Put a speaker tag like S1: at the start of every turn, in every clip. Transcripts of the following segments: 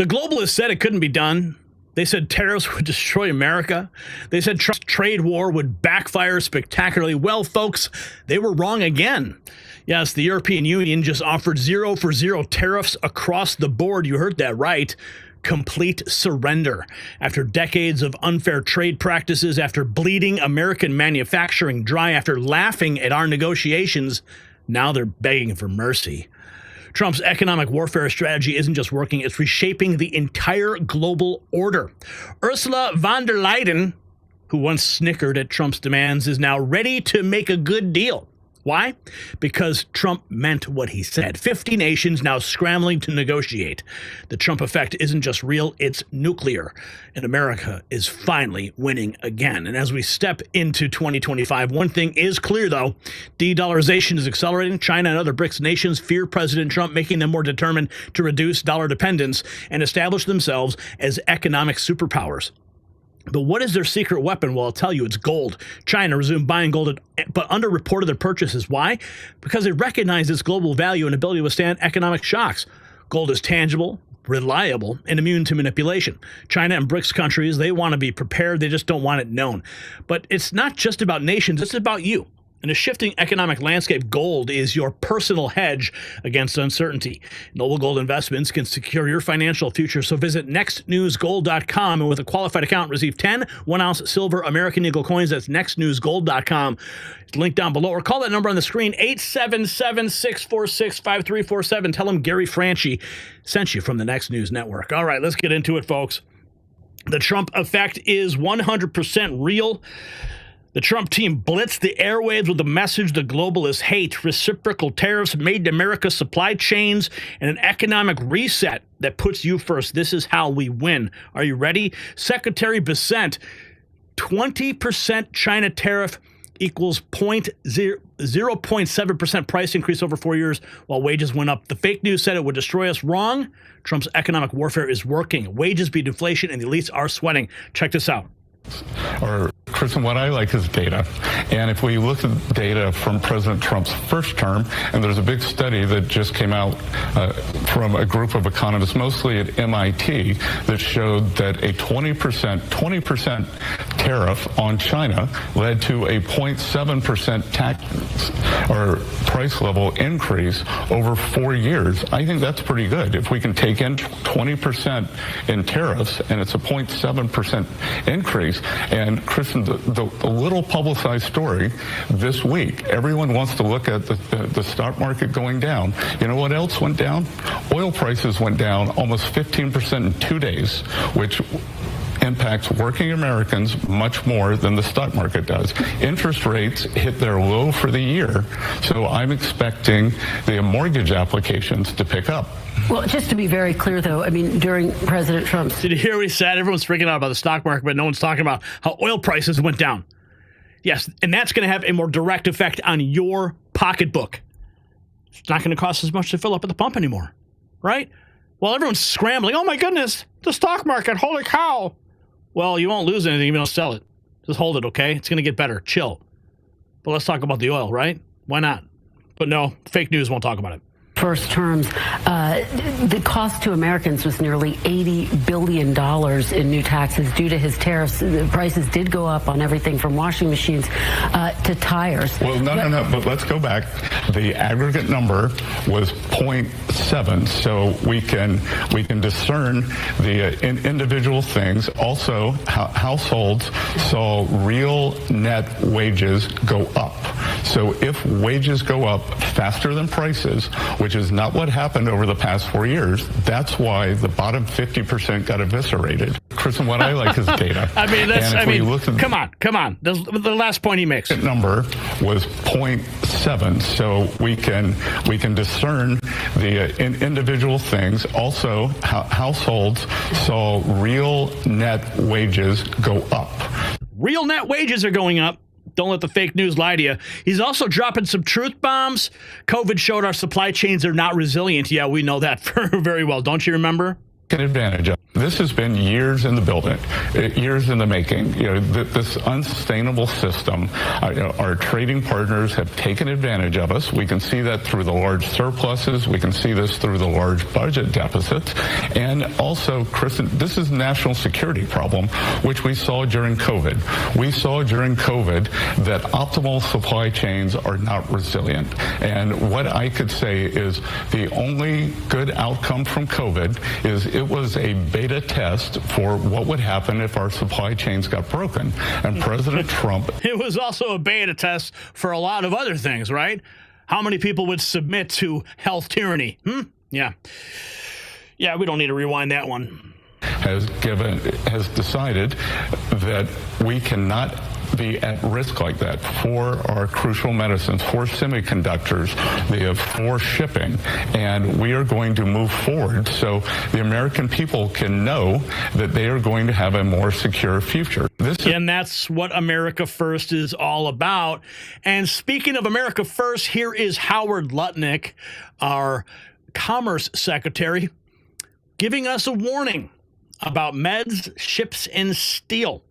S1: The globalists said it couldn't be done. They said tariffs would destroy America. They said Trump's trade war would backfire spectacularly. Well, folks, they were wrong again. Yes, the European Union just offered 0 for 0 tariffs across the board. You heard that right. Complete surrender. After decades of unfair trade practices, after bleeding American manufacturing dry, after laughing at our negotiations, now they're begging for mercy. Trump's economic warfare strategy isn't just working, it's reshaping the entire global order. Ursula von der Leyen, who once snickered at Trump's demands, is now ready to make a good deal. Why? Because Trump meant what he said. 50 nations now scrambling to negotiate. The Trump effect isn't just real, it's nuclear. And America is finally winning again. And as we step into 2025, one thing is clear, though. De-dollarization is accelerating. China and other BRICS nations fear President Trump, making them more determined to reduce dollar dependence and establish themselves as economic superpowers. But what is their secret weapon? Well, I'll tell you, it's gold. China resumed buying gold, but underreported their purchases. Why? Because they recognize its global value and ability to withstand economic shocks. Gold is tangible, reliable, and immune to manipulation. China and BRICS countries, they want to be prepared. They just don't want it known. But it's not just about nations. It's about you. In a shifting economic landscape, gold is your personal hedge against uncertainty. Noble Gold Investments can secure your financial future, so visit nextnewsgold.com and with a qualified account, receive 10 1-ounce silver American Eagle coins. That's nextnewsgold.com. It's linked down below, or call that number on the screen, 877-646-5347. Tell them Gary Franchi sent you from the Next News Network. All right, let's get into it, folks. The Trump effect is 100% real. The Trump team blitzed the airwaves with a message the globalists hate: reciprocal tariffs, made in America supply chains, and an economic reset that puts you first. This is how we win. Are you ready? Secretary Bessent, 20% China tariff equals 0.7% price increase over 4 years while wages went up. The fake news said it would destroy us. Wrong. Trump's economic warfare is working. Wages beat inflation and the elites are sweating. Check this out.
S2: Or, Kristen, what I like is data. And if we look at data from President Trump's first term, and there's a big study that just came out from a group of economists, mostly at MIT, that showed that a 20% tariff on China led to a 0.7% tax or price level increase over 4 years. I think that's pretty good. If we can take in 20% in tariffs and it's a 0.7% increase. And Kristen, the little publicized story this week, everyone wants to look at the stock market going down. You know what else went down? Oil prices went down almost 15% in 2 days, which impacts working Americans much more than the stock market does. Interest rates hit their low for the year, so I'm expecting the mortgage applications to pick up.
S3: Well, just to be very clear, though, I mean, during President Trump's...
S1: Did you hear what he said? Everyone's freaking out about the stock market, but no one's talking about how oil prices went down. Yes, and that's going to have a more direct effect on your pocketbook. It's not going to cost as much to fill up at the pump anymore, right? Well, everyone's scrambling. Oh, my goodness, the stock market, holy cow. Well, you won't lose anything if you don't sell it. Just hold it, okay? It's going to get better. Chill. But let's talk about the oil, right? Why not? But no, fake news won't talk about it.
S3: First terms, the cost to Americans was nearly $80 billion in new taxes due to his tariffs. The prices did go up on everything from washing machines to tires.
S2: Well, no. But let's go back. The aggregate number was 0.7, so we can discern the individual things. Also, households saw real net wages go up. So if wages go up faster than prices, which is not what happened over the past 4 years, that's why the bottom 50% got eviscerated. Kristen, what I like is data.
S1: Come on. The last point he makes.
S2: The number was 0.7, so we can discern the individual things. Also, households saw real net wages go up.
S1: Real net wages are going up. Don't let the fake news lie to you. He's also dropping some truth bombs. COVID showed our supply chains are not resilient. Yeah, we know that very well. Don't you remember?
S2: advantage of. This has been years in the building, years in the making. This unsustainable system, our trading partners have taken advantage of us. We can see that through the large surpluses. We can see this through the large budget deficits. And also, Kristen, this is a national security problem, which we saw during COVID. We saw during COVID that optimal supply chains are not resilient. And what I could say is the only good outcome from COVID is it was a beta test for what would happen if our supply chains got broken. And President Trump...
S1: It was also a beta test for a lot of other things, right? How many people would submit to health tyranny? Yeah. Yeah, we don't need to rewind that one.
S2: Has decided that we cannot be at risk like that for our crucial medicines, for semiconductors, for shipping, and we are going to move forward so the American people can know that they are going to have a more secure future.
S1: And that's what America First is all about. And speaking of America First, here is Howard Lutnick, our Commerce Secretary, giving us a warning about meds, ships, and steel.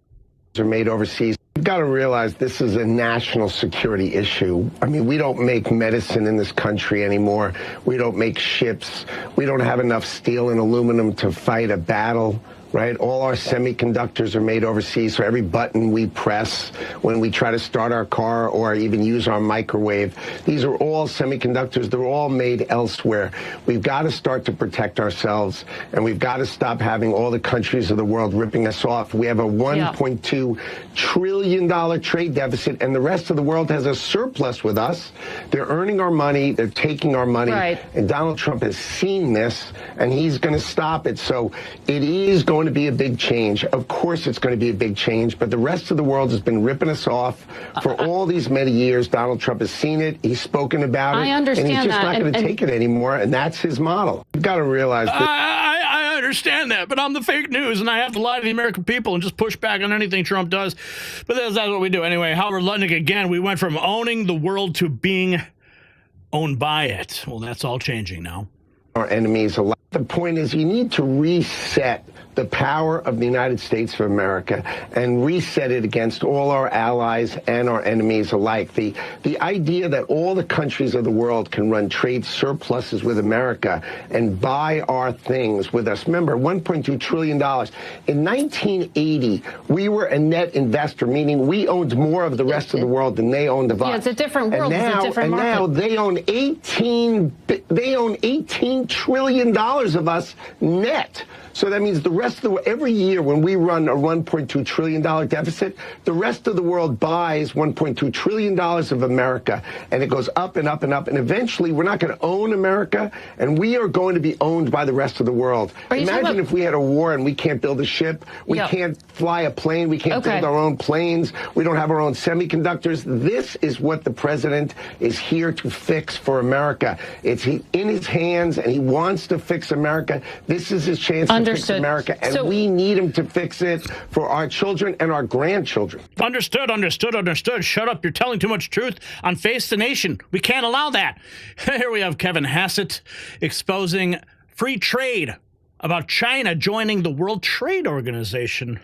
S4: Are made overseas. You've got to realize this is a national security issue. I mean, we don't make medicine in this country anymore. We don't make ships. We don't have enough steel and aluminum to fight a battle. Right? All our semiconductors are made overseas, so every button we press when we try to start our car or even use our microwave, these are all semiconductors. They're all made elsewhere. We've got to start to protect ourselves, and we've got to stop having all the countries of the world ripping us off. We have a $1.2 trillion trade deficit, and the rest of the world has a surplus with us. They're earning our money. They're taking our money.
S5: Right.
S4: And Donald Trump has seen this, and he's going to stop it. So it is going to be a big change. Of course it's going to be a big change, but the rest of the world has been ripping us off for all these many years. Donald Trump has seen it. He's spoken about it.
S5: I understand
S4: and he's just
S5: that.
S4: not going to take it anymore, and that's his model. You've got to realize that.
S1: I understand that, but I'm the fake news, and I have to lie to the American people and just push back on anything Trump does. But that's what we do. Anyway, Howard Lutnick again, we went from owning the world to being owned by it. Well, that's all changing now.
S4: Our enemies a lot. The point is you need to reset the power of the United States of America and reset it against all our allies and our enemies alike. The idea that all the countries of the world can run trade surpluses with America and buy our things with us. Remember, $1.2 trillion. In 1980, we were a net investor, meaning we owned more of the rest of the world than they owned of us.
S5: Yeah, it's a different world. It's a different market.
S4: Now they own $18 trillion of us net. So that means the rest of the world, every year when we run a $1.2 trillion deficit, the rest of the world buys $1.2 trillion of America, and it goes up and up and up. And eventually we're not going to own America, and we are going to be owned by the rest of the world. Imagine if we had a war and we can't build a ship, we can't fly a plane, we can't build our own planes, we don't have our own semiconductors. This is what the president is here to fix for America. It's in his hands, and he wants to fix America. This is his chance to fix America, and we need him to fix it for our children and our grandchildren.
S1: Understood. Shut up. You're telling too much truth on Face the Nation. We can't allow that. Here we have Kevin Hassett exposing free trade about China joining the World Trade Organization.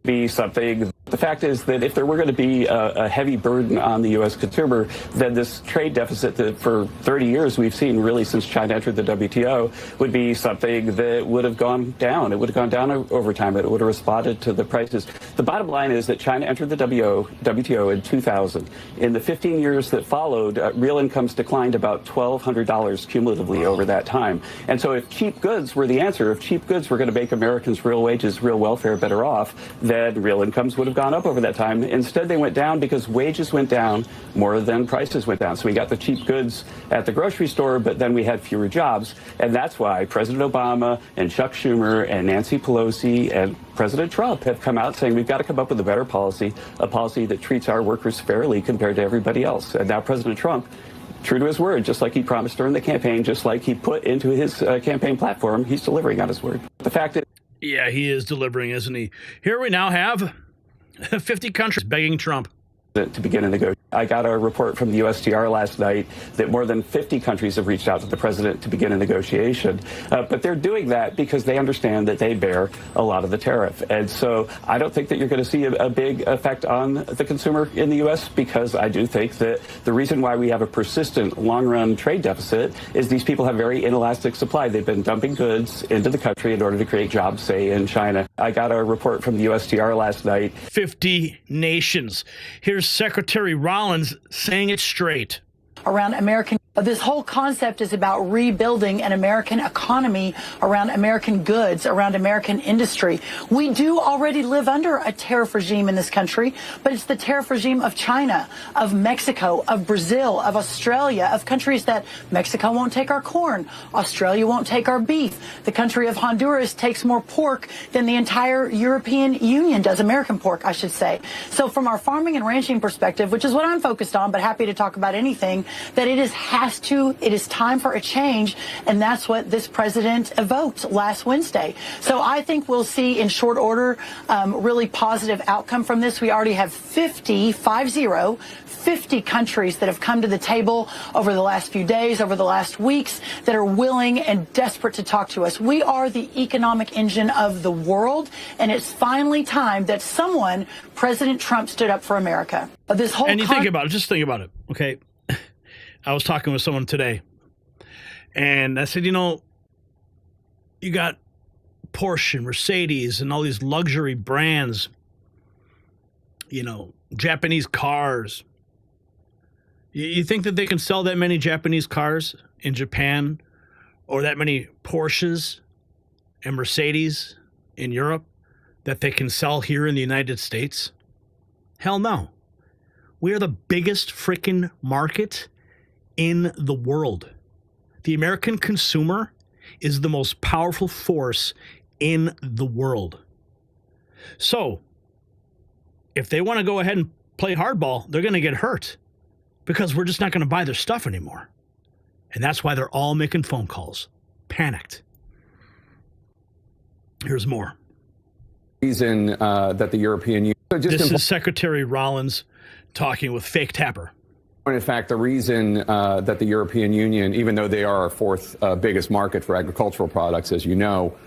S6: Be something. The fact is that if there were going to be a heavy burden on the U.S. consumer, then this trade deficit that for 30 years we've seen really since China entered the WTO would be something that would have gone down. It would have gone down over time. It would have responded to the prices. The bottom line is that China entered the WTO in 2000. In the 15 years that followed, real incomes declined about $1,200 cumulatively over that time. And so if cheap goods were the answer, if cheap goods were going to make Americans' real wages, real welfare better off, then real incomes would have gone up over that time. Instead, they went down because wages went down more than prices went down. So we got the cheap goods at the grocery store, but then we had fewer jobs. And that's why President Obama and Chuck Schumer and Nancy Pelosi and President Trump have come out saying we've got to come up with a better policy, a policy that treats our workers fairly compared to everybody else. And now President Trump, true to his word, just like he promised during the campaign, just like he put into his campaign platform, he's delivering on his word. The fact is,
S1: yeah, he is delivering, isn't he? Here we now have 50 countries begging Trump
S6: to begin a negotiation. I got a report from the USTR last night that more than 50 countries have reached out to the president to begin a negotiation. But they're doing that because they understand that they bear a lot of the tariff. And so I don't think that you're going to see a big effect on the consumer in the U.S. because I do think that the reason why we have a persistent long-run trade deficit is these people have very inelastic supply. They've been dumping goods into the country in order to create jobs, say, in China. I got a report from the USTR last night.
S1: 50 nations. Here's Secretary Rollins saying it straight.
S7: Around American, this whole concept is about rebuilding an American economy around American goods, around American industry. We do already live under a tariff regime in this country, but it's the tariff regime of China, of Mexico, of Brazil, of Australia, of countries that Mexico won't take our corn, Australia won't take our beef. The country of Honduras takes more pork than the entire European Union does, American pork, I should say. So from our farming and ranching perspective, which is what I'm focused on, but happy to talk about anything, that it is time for a change, and that's what this president evoked last Wednesday. So I think we'll see in short order really positive outcome from this. We already have 50 countries that have come to the table over the last few days, over the last weeks, that are willing and desperate to talk to us. We are the economic engine of the world, and it's finally time that someone, President Trump, stood up for America. This whole
S1: and you think about it, just think about it, okay? I was talking with someone today, and I said, you know, you got Porsche and Mercedes and all these luxury brands, you know, Japanese cars. You think that they can sell that many Japanese cars in Japan, or that many Porsches and Mercedes in Europe that they can sell here in the United States? Hell no. We are the biggest freaking market in the world. The American consumer is the most powerful force in the world. So, if they want to go ahead and play hardball, they're going to get hurt because we're just not going to buy their stuff anymore. And that's why they're all making phone calls. Panicked. Here's more.
S8: Reason that the European Union...
S1: This is Secretary Rollins talking with Fake Tapper.
S8: In fact, the reason that the European Union, even though they are our fourth biggest market for agricultural products, as you know,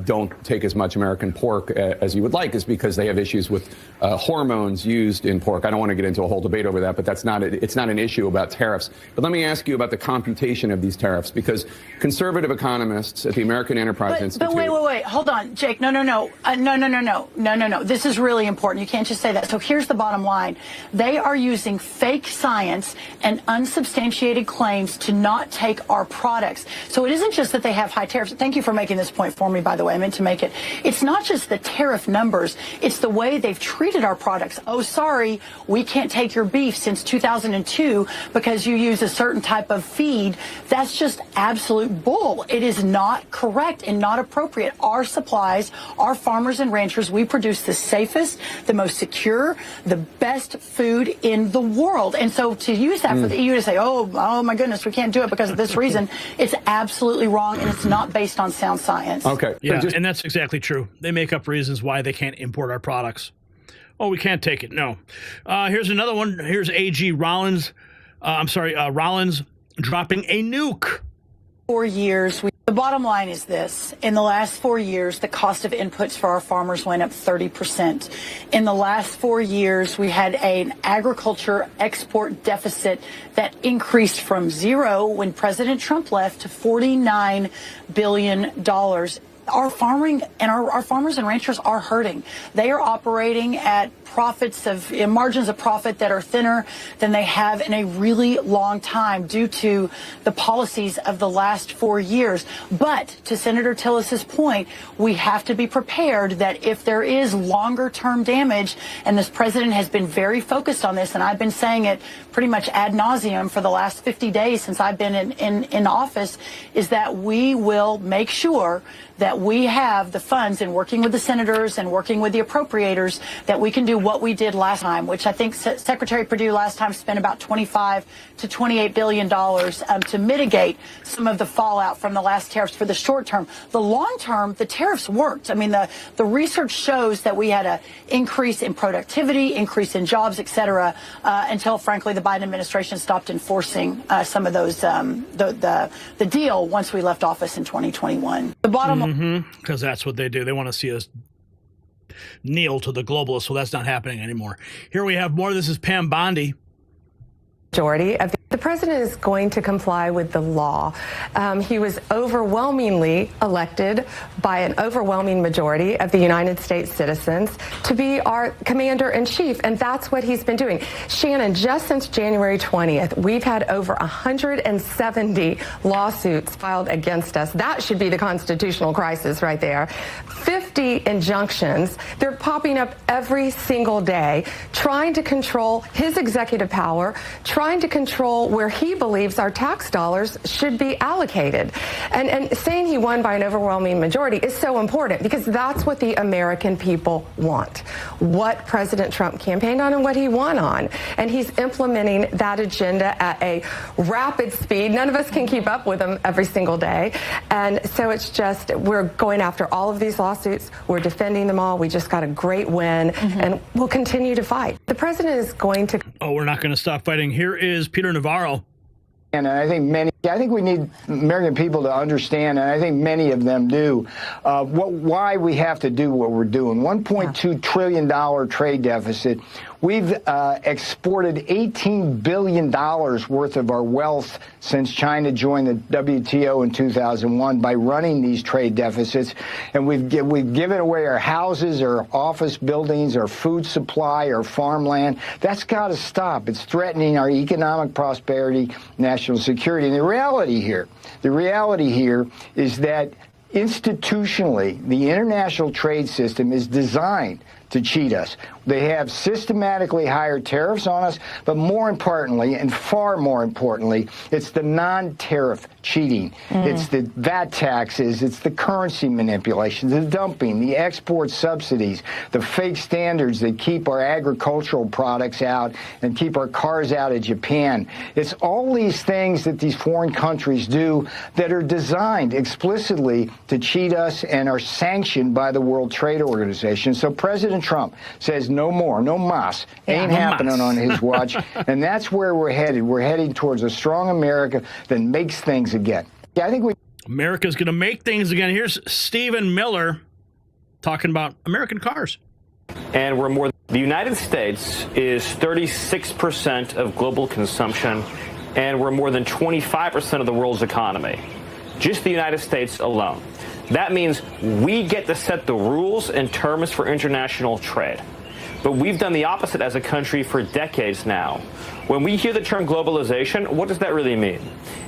S8: don't take as much American pork as you would like is because they have issues with hormones used in pork. I don't want to get into a whole debate over that, but it's not an issue about tariffs. But let me ask you about the computation of these tariffs, because conservative economists at the American Enterprise Institute...
S7: But wait. Hold on, Jake. No. This is really important. You can't just say that. So here's the bottom line. They are using fake science and unsubstantiated claims to not take our products. So it isn't just that they have high tariffs. Thank you for making this point for me, by the way. I meant to make it. It's not just the tariff numbers. It's the way they've treated our products. Oh, sorry, we can't take your beef since 2002 because you use a certain type of feed. That's just absolute bull. It is not correct and not appropriate. Our supplies, our farmers and ranchers, we produce the safest, the most secure, the best food in the world. And so to use that for the EU to say, oh my goodness, we can't do it because of this reason, it's absolutely wrong, and it's not based on sound science.
S8: Okay.
S1: Yeah, and that's exactly true. They make up reasons why they can't import our products. Oh, we can't take it. No. Here's another one. Here's AG Rollins. Rollins dropping a nuke.
S7: 4 years. The bottom line is this. In the last 4 years, the cost of inputs for our farmers went up 30%. In the last 4 years, we had an agriculture export deficit that increased from zero when President Trump left to $49 billion. Our farming and our farmers and ranchers are hurting. They are operating at margins of profit that are thinner than they have in a really long time due to the policies of the last 4 years. But to Senator Tillis's point, we have to be prepared that if there is longer term damage, and this president has been very focused on this, and I've been saying it pretty much ad nauseum for the last 50 days since I've been in office, is that we will make sure that that we have the funds in working with the senators and working with the appropriators that we can do what we did last time, which I think Secretary Perdue last time spent about $25 to $28 billion to mitigate some of the fallout from the last tariffs for the short term. The long term, the tariffs worked. I mean, the research shows that we had an increase in productivity, increase in jobs, et cetera, until, frankly, the Biden administration stopped enforcing some of those, the deal once we left office in 2021. The bottom line.
S1: Because that's what they do. They want to see us kneel to the globalists. So that's not happening anymore. Here we have more. This is Pam Bondi.
S9: Majority of the president is going to comply with the law. He was overwhelmingly elected by an overwhelming majority of the United States citizens to be our commander-in-chief, and that's what he's been doing. Shannon, just since January 20th, we've had over 170 lawsuits filed against us. That should be the constitutional crisis right there. 50 injunctions. They're popping up every single day, trying to control his executive power, trying to control where he believes our tax dollars should be allocated. And saying he won by an overwhelming majority is so important because that's what the American people want. What President Trump campaigned on and what he won on. And he's implementing that agenda at a rapid speed. None of us can keep up with him every single day. And so it's just, we're going after all of these lawsuits. We're defending them all. We just got a great win and we'll continue to fight. The president is going to...
S1: Oh, we're not going to stop fighting. Here is Peter Navarro.
S10: And I think we need American people to understand, and I think many of them do, why we have to do what we're doing. $1.2 trillion trade deficit. We've exported $18 billion worth of our wealth since China joined the WTO in 2001 by running these trade deficits. And we've given away our houses, our office buildings, our food supply, our farmland. That's got to stop. It's threatening our economic prosperity, national security. And the reality here is that institutionally, the international trade system is designed to cheat us. They have systematically higher tariffs on us, but more importantly, and far more importantly, it's the non-tariff cheating. It's the VAT taxes, it's the currency manipulation, the dumping, the export subsidies, the fake standards that keep our agricultural products out and keep our cars out of Japan. It's all these things that these foreign countries do that are designed explicitly to cheat us and are sanctioned by the World Trade Organization. So President Trump says no more, no mas, ain't happening on his watch. And that's where we're headed. We're heading towards a strong America that makes things again. Yeah, I think
S1: America's going to make things again. Here's Stephen Miller talking about American cars.
S11: And the United States is 36% of global consumption, and we're more than 25% of the world's economy. Just the United States alone. That means we get to set the rules and terms for international trade. But we've done the opposite as a country for decades now. When we hear the term globalization, what does that really mean?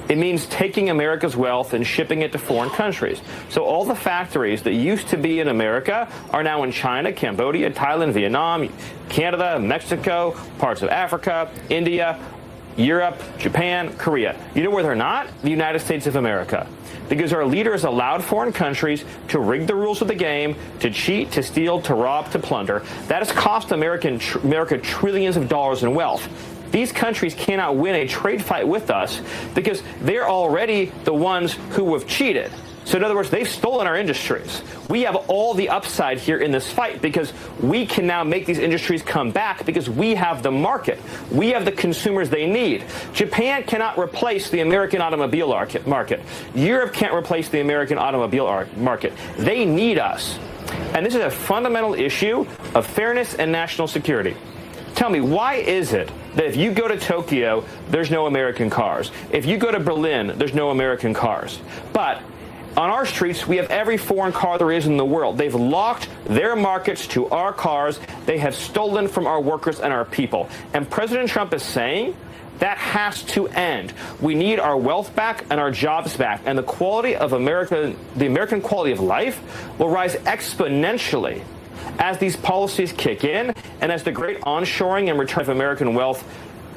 S11: It means taking America's wealth and shipping it to foreign countries. So all the factories that used to be in America are now in China, Cambodia, Thailand, Vietnam, Canada, Mexico, parts of Africa, India, Europe, Japan, Korea. You know where they're not? The United States of America. Because our leaders allowed foreign countries to rig the rules of the game, to cheat, to steal, to rob, to plunder. That has cost America trillions of dollars in wealth. These countries cannot win a trade fight with us because they're already the ones who have cheated. So in other words, they've stolen our industries. We have all the upside here in this fight because we can now make these industries come back because we have the market. We have the consumers they need. Japan cannot replace the American automobile market. Europe can't replace the American automobile market. They need us. And this is a fundamental issue of fairness and national security. Tell me, why is it that if you go to Tokyo, there's no American cars? If you go to Berlin, there's no American cars? But on our streets, we have every foreign car there is in the world. They've locked their markets to our cars. They have stolen from our workers and our people. And President Trump is saying that has to end. We need our wealth back and our jobs back. And the quality of America, the American quality of life, will rise exponentially as these policies kick in and as the great onshoring and return of American wealth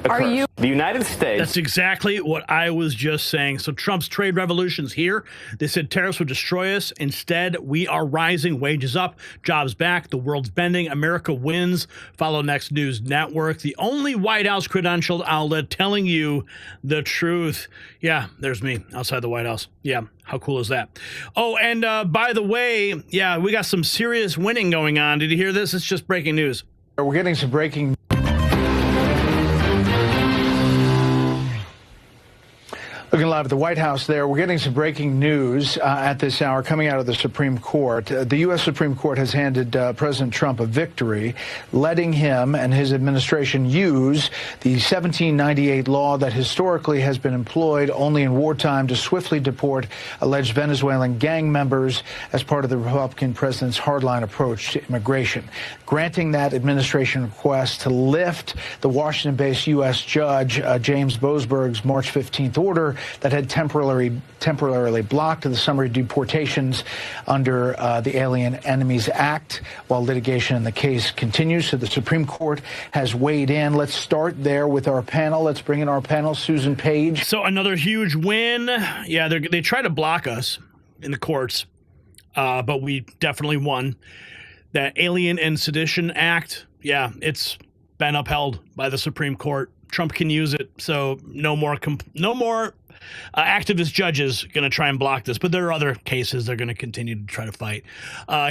S11: occurs. The United States.
S1: That's exactly what I was just saying. So Trump's trade revolution's here. They said tariffs would destroy us. Instead, we are rising, wages up, jobs back, the world's bending, America wins. Follow Next News Network, the only White House credentialed outlet telling you the truth. Yeah, there's me outside the White House. Yeah, how cool is that? Oh, and by the way, yeah, we got some serious winning going on. Did you hear this? It's just breaking news.
S12: We're getting some breaking. Looking live at the White House there, we're getting some breaking news at this hour coming out of the Supreme Court. The U.S. Supreme Court has handed President Trump a victory, letting him and his administration use the 1798 law that historically has been employed only in wartime to swiftly deport alleged Venezuelan gang members as part of the Republican president's hardline approach to immigration, granting that administration request to lift the Washington-based U.S. judge James Boasberg's March 15th order that had temporarily blocked the summary deportations under the Alien Enemies Act while litigation in the case continues. So the Supreme Court has weighed in. Let's start there with our panel. Let's bring in our panel, Susan Page.
S1: So another huge win. Yeah, they try to block us in the courts, but we definitely won. That Alien and Sedition Act, yeah, it's been upheld by the Supreme Court. Trump can use it, so no more activist judges going to try and block this. But there are other cases they're going to continue to try to fight.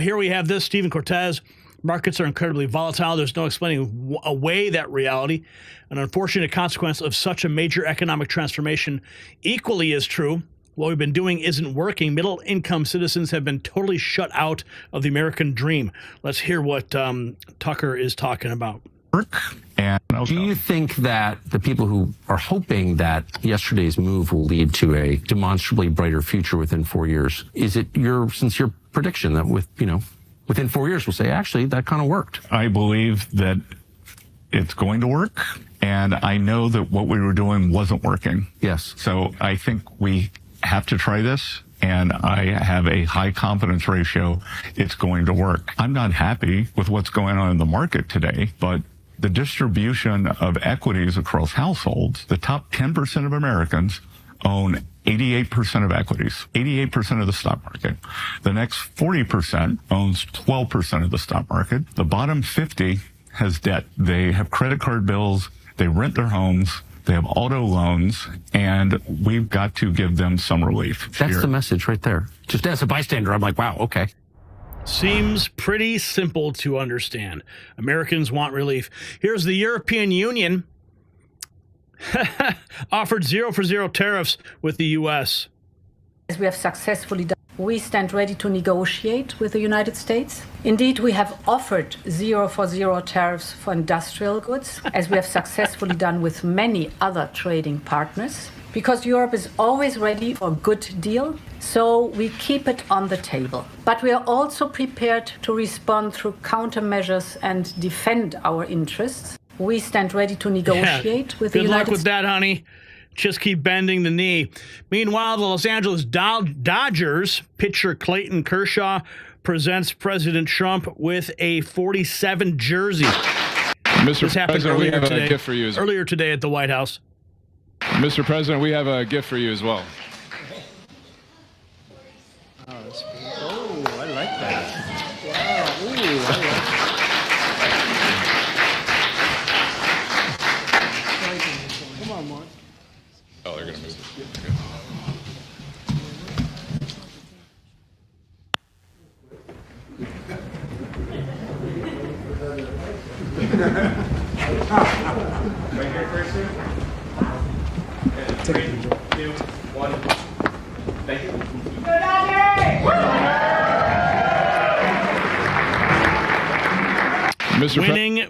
S1: Here we have this, Stephen Cortez. Markets are incredibly volatile. There's no explaining away that reality. An unfortunate consequence of such a major economic transformation equally is true. What we've been doing isn't working. Middle-income citizens have been totally shut out of the American dream. Let's hear what Tucker is talking about.
S13: And do you think that the people who are hoping that yesterday's move will lead to a demonstrably brighter future within 4 years, is it your sincere prediction that within 4 years we'll say, actually, that kind of worked?
S2: I believe that it's going to work, and I know that what we were doing wasn't working.
S13: Yes.
S2: So I think we have to try this, and I have a high confidence ratio it's going to work. I'm not happy with what's going on in the market today, but the distribution of equities across households, the top 10% of Americans own 88% of equities, 88% of the stock market. The next 40% owns 12% of the stock market. The bottom 50 has debt. They have credit card bills, they rent their homes, they have auto loans, and we've got to give them some relief.
S13: That's the message right there. Just as a bystander, I'm like, wow, okay.
S1: Seems pretty simple to understand. Americans want relief. Here's the European Union offered 0-for-0 tariffs with the U.S.
S14: As we have successfully done, we stand ready to negotiate with the United States. Indeed, we have offered 0-for-0 tariffs for industrial goods, as we have successfully done with many other trading partners. Because Europe is always ready for a good deal, so we keep it on the table. But we are also prepared to respond through countermeasures and defend our interests. We stand ready to negotiate with the United States.
S1: Good luck with that, honey. Just keep bending the knee. Meanwhile, the Los Angeles Dodgers pitcher Clayton Kershaw presents President Trump with a 47 jersey.
S15: Mr. President, we have a gift for you as well.
S1: Earlier today at the White House.
S15: Mr. President, we have a gift for you as well.
S16: Oh, I like that. Wow. Ooh, I like that. Come on, Mark.
S15: Oh, they're going to move it. Right here first, sir. 3, 2, 1. Thank you.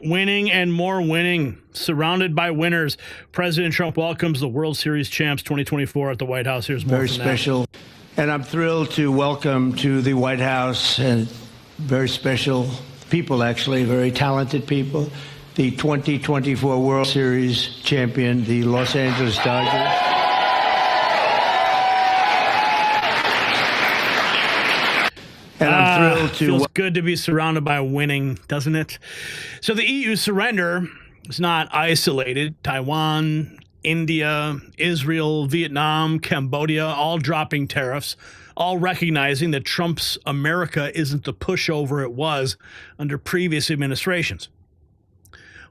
S1: Winning, and more winning. Surrounded by winners. President Trump welcomes the World Series champs 2024 at the White House. Here's more.
S17: Very special. And I'm thrilled to welcome to the White House and very special people, actually, very talented people, the 2024 World Series champion, the Los Angeles Dodgers. And I'm thrilled to...
S1: Feels good to be surrounded by winning, doesn't it? So the EU surrender It's not isolated. Taiwan, India, Israel, Vietnam, Cambodia, all dropping tariffs, all recognizing that Trump's America isn't the pushover it was under previous administrations.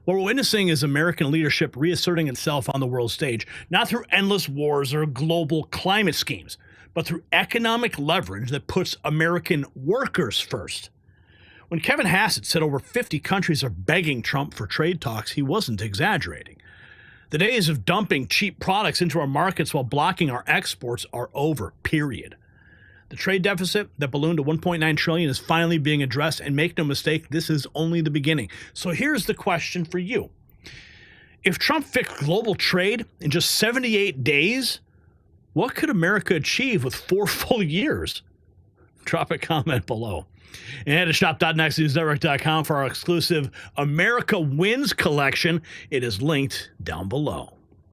S1: What we're witnessing is American leadership reasserting itself on the world stage, not through endless wars or global climate schemes, but through economic leverage that puts American workers first. When Kevin Hassett said over 50 countries are begging Trump for trade talks, he wasn't exaggerating. The days of dumping cheap products into our markets while blocking our exports are over, period. The trade deficit that ballooned to $1.9 trillion is finally being addressed, and make no mistake, this is only the beginning. So here's the question for you. If Trump fixed global trade in just 78 days, what could America achieve with 4 full years? Drop a comment below. And head to shop.nextnewsnetwork.com for our exclusive America Wins collection. It is linked down below.